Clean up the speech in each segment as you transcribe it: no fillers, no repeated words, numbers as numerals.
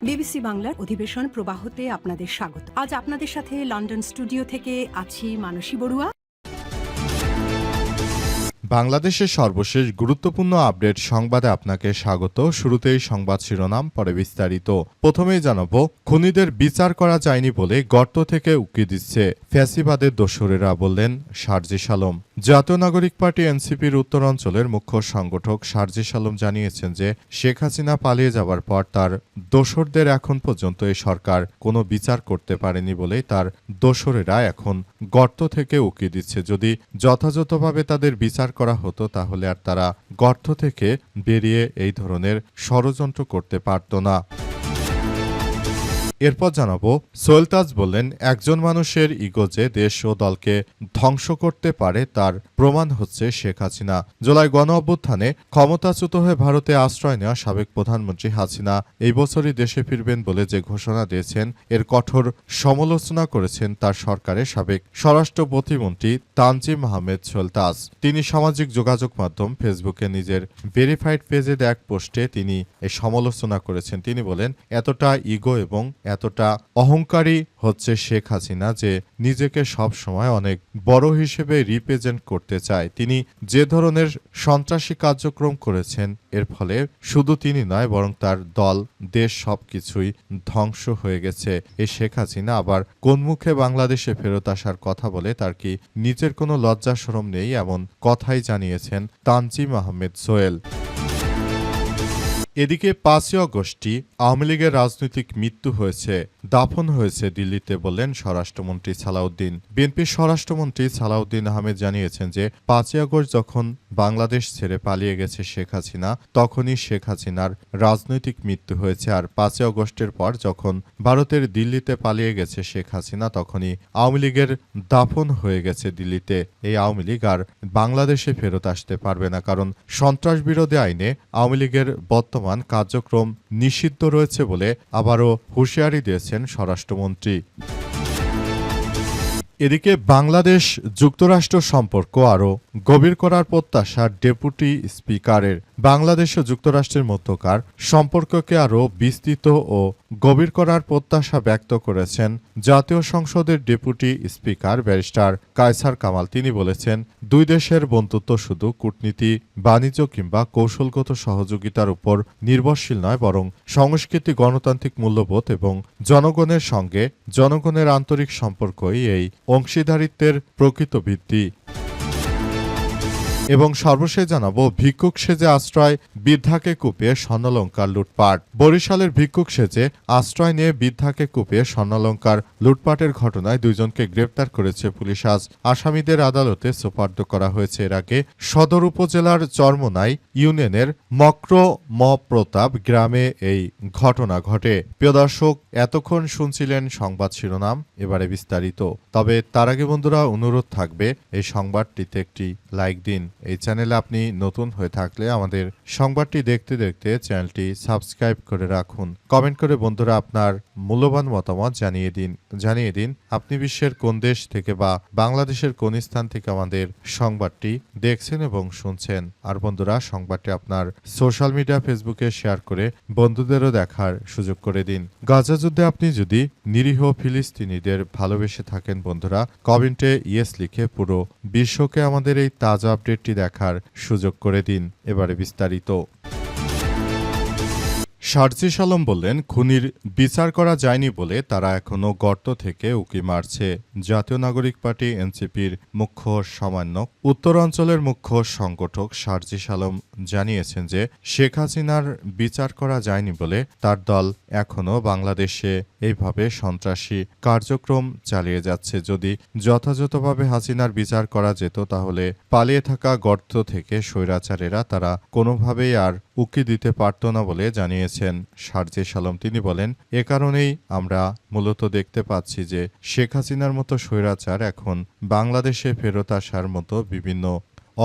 BBC বাংলার অধিবেশন প্রবাহতে আপনাদের স্বাগত। আজ আপনাদের সাথে লন্ডন স্টুডিও থেকে আছি মানসী বড়ুয়া। বাংলাদেশের সর্বশেষ গুরুত্বপূর্ণ আপডেট সংবাদে আপনাকে স্বাগত। শুরুতেই সংবাদ শিরোনাম, পরে বিস্তারিত। প্রথমেই জানাবো, খুনিদের বিচার করা যায়নি বলে গর্ত থেকে উকি দিচ্ছে ফ্যাসিবাদের দোসরেরা, বললেন সার্জিস আলম। জাতীয় নাগরিক পার্টি এনসিপির উত্তরাঞ্চলের মুখ্য সংগঠক সার্জিস আলম জানিয়েছেন যে শেখ হাসিনা পালিয়ে যাবার পর তার দোসরদের এখন পর্যন্ত এই সরকার কোনো বিচার করতে পারেনি বলেই তার দোসরেরা এখন গর্ত থেকে উকি দিচ্ছে। যদি যথাযথভাবে তাদের বিচার করা হতো তাহলে আর তারা গর্ত থেকে বেরিয়ে এই ধরনের ষড়যন্ত্র করতে পারত না। এরপর জানাবো, সোহেল তাজ বললেন, একজন মানুষের ইগো যে দেশ ও দলকে ধ্বংস করতে পারে তার প্রমাণ হচ্ছে শেখ হাসিনা। জুলাই গণ অভ্যুত্থানে ক্ষমতাচ্যুত হয়ে ভারতে আশ্রয় নেওয়া সাবেক প্রধানমন্ত্রী হাসিনা এই বছরই দেশে ফিরবেন বলে যে ঘোষণা দিয়েছেন, এর কঠোর সমালোচনা করেছেন তার সরকারের সাবেক স্বরাষ্ট্র প্রতিমন্ত্রী তানজিম আহমেদ সোহেল তাজ। তিনি সামাজিক যোগাযোগ মাধ্যম ফেসবুকে নিজের ভেরিফাইড পেজে এক পোস্টে তিনি এই সমালোচনা করেছেন। তিনি বলেন, এতটা ইগো এবং এতটা অহংকারী হচ্ছে শেখ হাসিনা যে নিজেকে সব সময় অনেক বড় হিসেবে রিপ্রেজেন্ট করতে চায়। তিনি যে ধরনের সন্ত্রাসী কার্যক্রম করেছেন এর ফলে শুধু তিনি নয় বরং তার দল, দেশ সবকিছুই ধ্বংস হয়ে গেছে। এই শেখ হাসিনা আবার কোন মুখে বাংলাদেশে ফেরত আসার কথা বলে, তার কি নিজের কোনো লজ্জা শরম নেই? এমন কথাই জানিয়েছেন তানজিম আহমেদ সোহেল। এদিকে ৫ই আগস্টই আওয়ামী লীগের রাজনৈতিক মৃত্যু হয়েছে, দাফন হয়েছে দিল্লিতে, বললেন স্বরাষ্ট্রমন্ত্রী সালাউদ্দিন। বিএনপির স্বরাষ্ট্রমন্ত্রী সালাউদ্দিন আহমেদ জানিয়েছেন যে ৫ই আগস্ট যখন বাংলাদেশ ছেড়ে পালিয়ে গেছে শেখ হাসিনা তখনই শেখ হাসিনার রাজনৈতিক মৃত্যু হয়েছে। আর ৫ই আগস্টের পর যখন ভারতের দিল্লিতে পালিয়ে গেছে শেখ হাসিনা তখনই আওয়ামী লীগের দাফন হয়ে গেছে দিল্লিতে। এই আওয়ামী লীগ আর বাংলাদেশে ফেরত আসতে পারবে না, কারণ সন্ত্রাস বিরোধী আইনে আওয়ামী লীগের বর্তমান কার্যক্রম নিষিদ্ধ রয়েছে বলে আবারও হুঁশিয়ারি দিয়েছেন স্বরাষ্ট্রমন্ত্রী। এদিকে বাংলাদেশ যুক্তরাষ্ট্র সম্পর্ক আরও গভীর করার প্রত্যাশা ডেপুটি স্পিকারের। বাংলাদেশ ও যুক্তরাষ্ট্রের মধ্যকার সম্পর্ককে আরও বিস্তৃত ও গভীর করার প্রত্যাশা ব্যক্ত করেছেন জাতীয় সংসদের deputy speaker barrister Kaiser Kamal. তিনি বলেছেন, দুই দেশের বন্ধুত্ব শুধু কূটনীতি, বাণিজ্য কিংবা কৌশলগত সহযোগিতার উপর নির্ভরশীল নয়, বরং সংস্কৃতি, গণতান্ত্রিক মূল্যবোধ এবং জনগণের সঙ্গে জনগণের আন্তরিক সম্পর্কই এই অংশীদারিত্বের প্রকৃত ভিত্তি। এবং সর্বশেষ জানাবো, ভিক্ষুক সেজে আশ্রয় বৃদ্ধাকে কুপিয়ে স্বর্ণালংকার লুটপাট। বরিশালের ভিক্ষুক সেজে আশ্রয় নিয়ে বৃদ্ধাকে কুপিয়ে স্বর্ণালংকার লুটপাটের ঘটনায় দুইজনকে গ্রেপ্তার করেছে পুলিশ। আজ আসামিদের আদালতে সোপর্দ করা হয়েছে। এর আগে সদর উপজেলার চরমোনাই ইউনিয়নের মক্রমপ্রতাপ গ্রামে এই ঘটনা ঘটে। প্রিয় দর্শক, এতক্ষণ শুনছিলেন সংবাদ শিরোনাম, এবারে বিস্তারিত। তবে তার আগে বন্ধুরা অনুরোধ থাকবে, এই সংবাদটিতে একটি লাইক দিন। এই চ্যানেলে আপনি নতুন হয়ে থাকলে আমাদের সংবাদটি দেখতে দেখতে চ্যানেলটি সাবস্ক্রাইব করে রাখুন। কমেন্ট করে বন্ধুরা আপনার মূল্যবান মতামত জানিয়ে দিন আপনি বিশ্বের কোন দেশ থেকে বা বাংলাদেশের কোন স্থান থেকে আমাদের সংবাদটি দেখছেন এবং শুনছেন। আর বন্ধুরা, সংবাদটি আপনার সোশ্যাল মিডিয়া ফেসবুকে শেয়ার করে বন্ধুদেরও দেখার সুযোগ করে দিন। গাজা যুদ্ধে আপনি যদি নিরীহ ফিলিস্তিনিদের ভালোবেসে থাকেন বন্ধুরা, কমেন্টে ইয়েস লিখে পুরো বিশ্বকে আমাদের এই তাজা আপডেটটি দেখার সুযোগ করে দিন। এবারে বিস্তারিত। সার্জিস আলম বললেন, খুনির বিচার করা যায়নি বলে তারা এখনো গর্ত থেকে উকি মারছে। জাতীয় নাগরিক পার্টি এনসিপির মুখ্য সমন্বয়ক উত্তরাঞ্চলের মুখ্য সংগঠক সার্জিস আলম জানিয়েছেন যে শেখ হাসিনার বিচার করা যায়নি বলে তার দল এখনো বাংলাদেশে এইভাবে সন্ত্রাসী কার্যক্রম চালিয়ে যাচ্ছে। যদি যথাযথভাবে হাসিনার বিচার করা যেত তাহলে পালিয়ে থাকা গর্ত থেকে স্বৈরাচারেরা তারা কোনোভাবেই আর উকি দিতে পারত না বলে জানিয়েছেন সার্জিস আলম। তিনি বলেন, এ কারণেই আমরা মূলত দেখতে পাচ্ছি যে শেখ হাসিনার মতো স্বৈরাচার এখন বাংলাদেশে ফেরত আসার মতো বিভিন্ন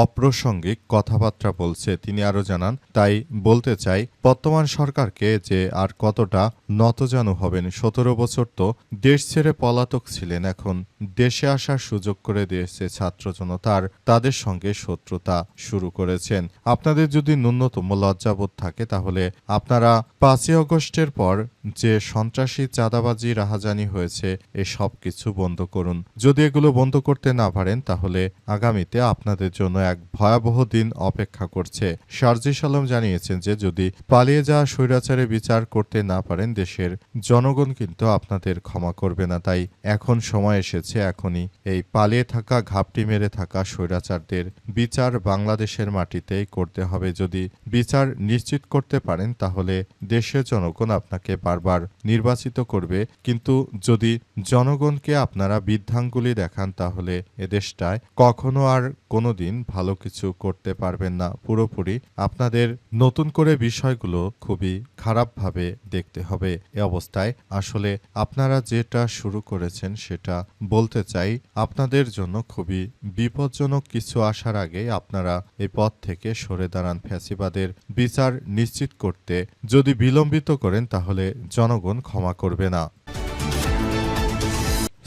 অপ্রাসঙ্গিক কথাবার্তা বলছে। তিনি আরও জানান, তাই বলতে চাই বর্তমান সরকারকে যে আর কতটা নতজানু হবেন। 17 বছর তো দেশ ছেড়ে পলাতক ছিলেন, এখন দেশে আসার সুযোগ করে দিয়েছে ছাত্র জনতার, তাদের সঙ্গে শত্রুতা শুরু করেছেন। আপনাদের যদি ন্যূনতম লজ্জাবোধ থাকে তাহলে আপনারা 5ই আগস্টের পর যে সন্ত্রাসী, চাঁদাবাজি, রাহাজানি হয়েছে এসব কিছু বন্ধ করুন। যদি এগুলো বন্ধ করতে না পারেন তাহলে আগামীতে আপনাদের জন্য এক ভয়াবহ দিন অপেক্ষা করছে। শারজিস আলম জানিয়েছেন যে যদি পালিয়ে যাওয়া স্বৈরাচারে বিচার করতে না পারেন দেশের জনগণ কিন্তু আপনাদের ক্ষমা করবে না। তাই এখন সময় এসেছে, এখনই এই পালিয়ে থাকা, ঘাপটি মেরে থাকা স্বৈরাচারদের বিচার বাংলাদেশের মাটিতেই করতে হবে। যদি বিচার নিশ্চিত করতে পারেন তাহলে দেশের জনগণ আপনাকে বারবার নির্বাচিত করবে, কিন্তু যদি জনগণকে আপনারা বৃদ্ধাঙ্গুলি দেখান তাহলে এদেশটায় কখনো আর কোনোদিন ভালো কিছু করতে পারবেন না। পুরোপুরি আপনাদের নতুন করে বিষয়গুলো খুবই খারাপভাবে দেখতে হবে। এ অবস্থায় আসলে আপনারা যেটা শুরু করেছেন সেটা বলতে চাই, আপনাদের জন্য খুবই বিপজ্জনক কিছু আসার আগে আপনারা এই পথ থেকে সরে দাঁড়ান। ফ্যাসিবাদের বিচার নিশ্চিত করতে যদি বিলম্বিত করেন তাহলে জনগণ ক্ষমা করবে না।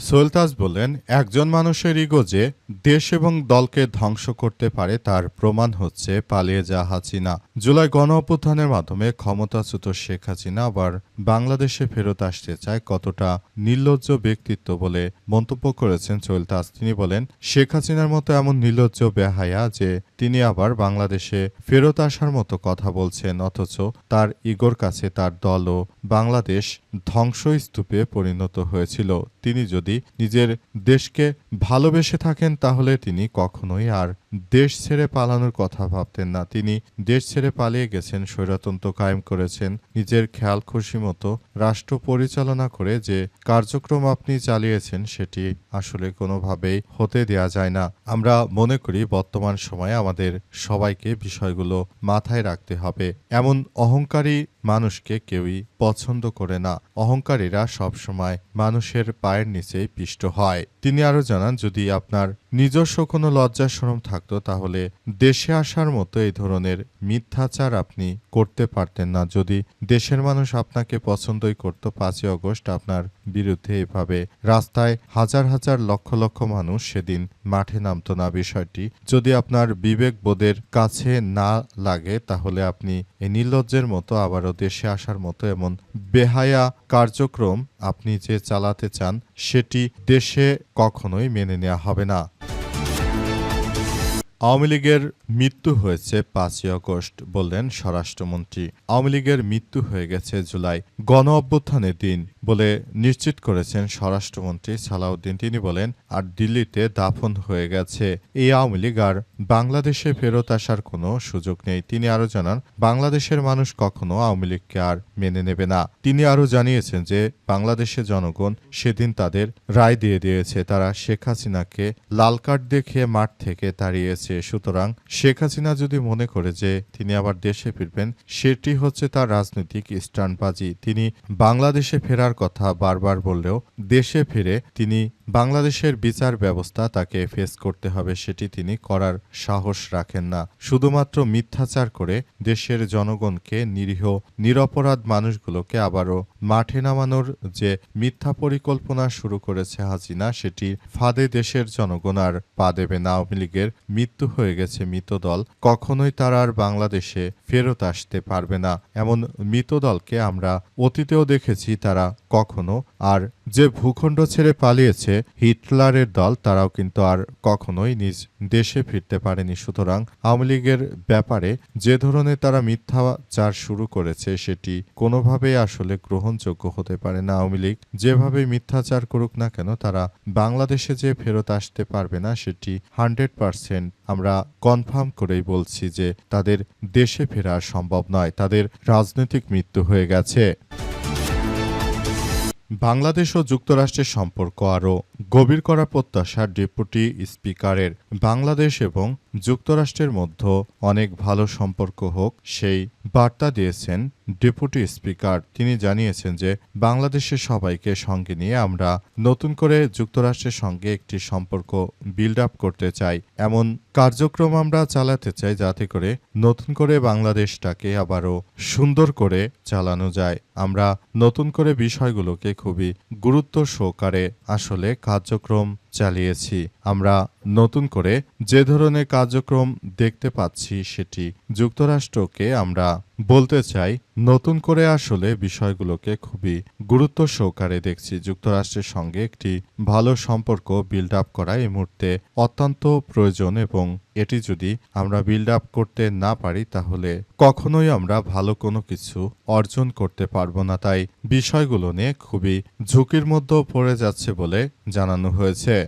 সোহেল তাজ বললেন, একজন মানুষের ইগো যে দেশ এবং দলকে ধ্বংস করতে পারে তার প্রমাণ হচ্ছে পালিয়ে যাওয়া হাসিনা। জুলাই গণ অভ্যুত্থানের মাধ্যমে ক্ষমতাচ্যুত শেখ হাসিনা আবার বাংলাদেশে ফেরত আসতে চায়, কতটা নির্লজ্জ ব্যক্তিত্ব বলে মন্তব্য করেছেন সোহেল তাজ। তিনি বলেন, শেখ হাসিনার মতো এমন নির্লজ্জ বেহায়া যে তিনি আবার বাংলাদেশে ফেরত আসার মতো কথা বলছেন, অথচ তার ইগোর কাছে তার দল ও বাংলাদেশ ধ্বংসস্তূপে পরিণত হয়েছিল। তিনি যদি নিজের দেশকে ভালোবেসে থাকেন তাহলে তিনি কখনোই আর দেশ ছেড়ে পালানোর কথা ভাবতেন না। তিনি দেশ ছেড়ে পালিয়ে গেছেন, স্বৈরতন্ত্র কায়েম করেছেন, নিজের খেয়াল খুশি মতো রাষ্ট্র পরিচালনা করে যে কার্যক্রম আপনি চালিয়েছেন সেটি আসলে কোনোভাবেই হতে দেয়া যায় না। আমরা মনে করি বর্তমান সময়ে আমাদের সবাইকে বিষয়গুলো মাথায় রাখতে হবে। এমন অহংকারী মানুষকে কেউই পছন্দ করে না। অহংকারীরা সবসময় মানুষের পায়ের নিচেই পিষ্ট হয়। তিনি আরো জানান, যদি আপনার নিজস্ব কোনো লজ্জা শরম থাকতো তাহলে দেশে আসার মতো এই ধরনের মিথ্যাচার আপনি করতে পারতেন না। যদি দেশের মানুষ আপনাকে পছন্দই করত, 5ই আগস্ট আপনার বিরুদ্ধে এভাবে রাস্তায় হাজার হাজার লক্ষ লক্ষ মানুষ সেদিন মাঠে নামতো না। বিষয়টি যদি আপনার বিবেক বোধের কাছে না লাগে তাহলে আপনি এই নির্লজ্জের মতো আবারও দেশে আসার মতো এমন বেহায়া কার্যক্রম আপনি যে চালাতে চান সেটি দেশে কখনোই মেনে নেওয়া হবে না। আওয়ামী লীগের মৃত্যু হয়েছে 5ই আগস্ট, বললেন স্বরাষ্ট্রমন্ত্রী। আওয়ামী লীগের মৃত্যু হয়ে গেছে জুলাই গণ অভ্যুত্থানের দিন বলে নিশ্চিত করেছেন স্বরাষ্ট্রমন্ত্রী সালাউদ্দিন। তিনি বলেন, আর দিল্লিতে দাফন হয়ে গেছে। এই আওয়ামী লীগ আর বাংলাদেশে ফেরত আসার কোনো সুযোগ নেই। তিনি আরো জানান, বাংলাদেশের মানুষ কখনো আওয়ামী লীগকে আর মেনে নেবে না। তিনি আরো জানিয়েছেন যে বাংলাদেশের জনগণ সেদিন তাদের রায় দিয়ে দিয়েছে। তারা শেখ হাসিনাকে লাল কার্ড দেখিয়ে মাঠ থেকে তাড়িয়েছে। সুতরাং শেখ হাসিনা যদি মনে করে যে তিনি আবার দেশে ফিরবেন, সেটি হচ্ছে তার রাজনৈতিক স্টান্টবাজি। তিনি বাংলাদেশে ফেরার কথা বারবার বললেও দেশে ফিরে তিনি বাংলাদেশের বিচার ব্যবস্থা তাকে ফেস করতে হবে, সেটি তিনি করার সাহস রাখেন না। শুধুমাত্র মিথ্যাচার করে দেশের জনগণকে, নিরীহ নিরপরাধ মানুষগুলোকে আবারও মাঠে নামানোর যে মিথ্যা পরিকল্পনা শুরু করেছে হাসিনা, সেটি ফাঁদে দেশের জনগণ আর পা দেবে না। আওয়ামী লীগের মৃত্যু হয়ে গেছে মৃতদল, কখনোই তারা আর বাংলাদেশে ফেরত আসতে পারবে না। এমন মৃতদলকে আমরা অতীতেও দেখেছি, তারা কখনো আর যে ভূখণ্ড ছেড়ে পালিয়েছে হিটলারের দল, তারাও কিন্তু আর কখনোই নিজ দেশে ফিরতে পারেনি। সুতরাং আওয়ামী লীগের ব্যাপারে যে ধরনের তারা মিথ্যাচার শুরু করেছে সেটি কোনোভাবেই আসলে গ্রহণযোগ্য হতে পারে না। আওয়ামী লীগ যেভাবে মিথ্যাচার করুক না কেন, তারা বাংলাদেশে যে ফেরত আসতে পারবে না সেটি 100% আমরা কনফার্ম করেই বলছি যে তাদের দেশে ফেরা সম্ভব নয়। তাদের রাজনৈতিক মৃত্যু হয়ে গেছে। বাংলাদেশ ও যুক্তরাষ্ট্রের সম্পর্ক আরও গভীর করার প্রত্যাশা ডেপুটি স্পিকারের। বাংলাদেশ এবং যুক্তরাষ্ট্রের মধ্যে অনেক ভালো সম্পর্ক হোক সেই বার্তা দিয়েছেন ডেপুটি স্পিকার। তিনি জানিয়েছেন যে বাংলাদেশের সবাইকে সঙ্গে নিয়ে আমরা নতুন করে যুক্তরাষ্ট্রের সঙ্গে একটি সম্পর্ক বিল্ড আপ করতে চাই, এমন কার্যক্রম আমরা চালাতে চাই যাতে করে নতুন করে বাংলাদেশটাকে আবারও সুন্দর করে চালানো যায়। আমরা নতুন করে বিষয়গুলোকে খুবই গুরুত্ব সহকারে আসলে কার্যক্রম চালিয়েছি। আমরা নতুন করে যে ধরনের কার্যক্রম দেখতে পাচ্ছি সেটি যুক্তরাষ্ট্রকে আমরা বলতে চাই নতুন করে আসলে বিষয়গুলোকে খুবই গুরুত্ব সহকারে দেখছি। যুক্তরাষ্ট্রের সঙ্গে একটি ভালো সম্পর্ক বিল্ড আপ করা এই মুহূর্তে অত্যন্ত প্রয়োজন এবং এটি যদি আমরা বিল্ড আপ করতে না পারি তাহলে কখনোই আমরা ভালো কোনো কিছু অর্জন করতে পারবো না। তাই বিষয়গুলো নিয়ে খুবই ঝুঁকির মধ্যে পড়ে যাচ্ছে বলে জানানো হয়েছে।